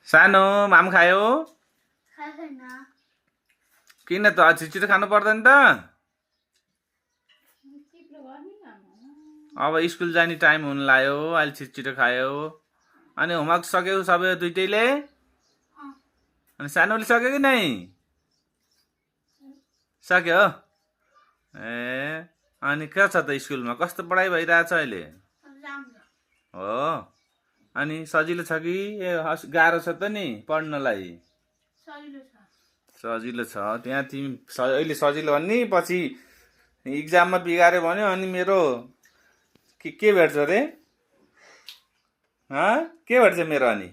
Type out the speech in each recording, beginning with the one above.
सानो माम खायो खादैन किन त छिटो खानु पर्दैन त अब स्कुल जाने टाइम हुन लाग्यो अहिले छिटो खायो अनि होमवर्क सक्यौ सबै दुईटैले अनि सानोले सक्यो कि नै सक्यो ए अनि के छ त स्कुलमा कस्तो पढाइ भइरहेछ अहिले राम्रो हो अनि सजिलो छ कि गाह्रो छ त नि पढ्नलाई सजिलो छ सजिलो छ त्यहाँ तिमी अहिले सजिलो भन्ने पछि इक्जाममा बिगार्यो भने अनि मेरो के भेट्छ रे के भेट्छ मेरो अनि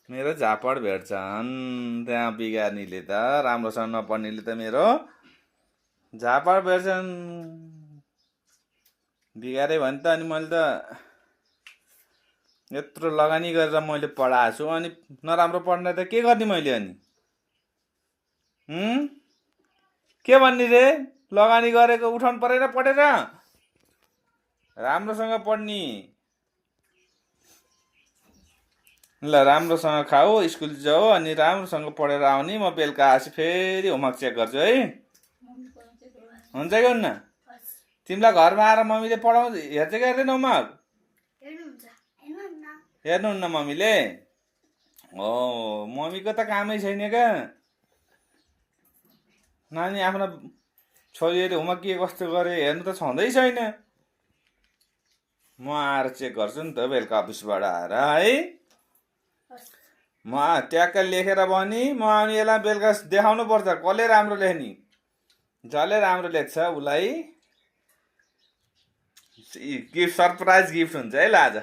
मेरो झापड भेट्छन् त्यहाँ बिगार्नेले त राम्रोसँग नपढ्नेले त मेरो झापड भेट्छन् बिगारे भने त अनि मैले त यत्रो लगानी गरेर मैले पढाएको छु अनि नराम्रो पढ्ने त के गर्ने मैले अनि के भन्ने रे लगानी गरेको उठाउनु परेन पढेर राम्रोसँग पढ्ने ल राम्रोसँग खाऊ स्कुल जाऊ अनि राम्रोसँग पढेर आउने म बेलुका आएपछि फेरि होमवर्क चेक गर्छु है हुन्छ कि हुन्न तिमीलाई घरमा आएर मम्मीले पढाउँछ हेर्छ कि हेर्दैन होमवर्क हेर्नुहुन्न मम्मीले हो मम्मीको त कामै छैन क्या नानी आफ्ना छोरीहरूले होमवर्क के कस्तो गरे हेर्नु त छँदै छैन म आएर चेक गर्छु नि त बेलुका अफिसबाट आएर है म ट्याक्क लेखेर भने म अनि यसलाई बेलुका देखाउनु पर्छ कसले राम्रो लेख्ने जसले राम्रो लेख्छ उसलाई गिफ्ट सरप्राइज गिफ्ट हुन्छ है ल आज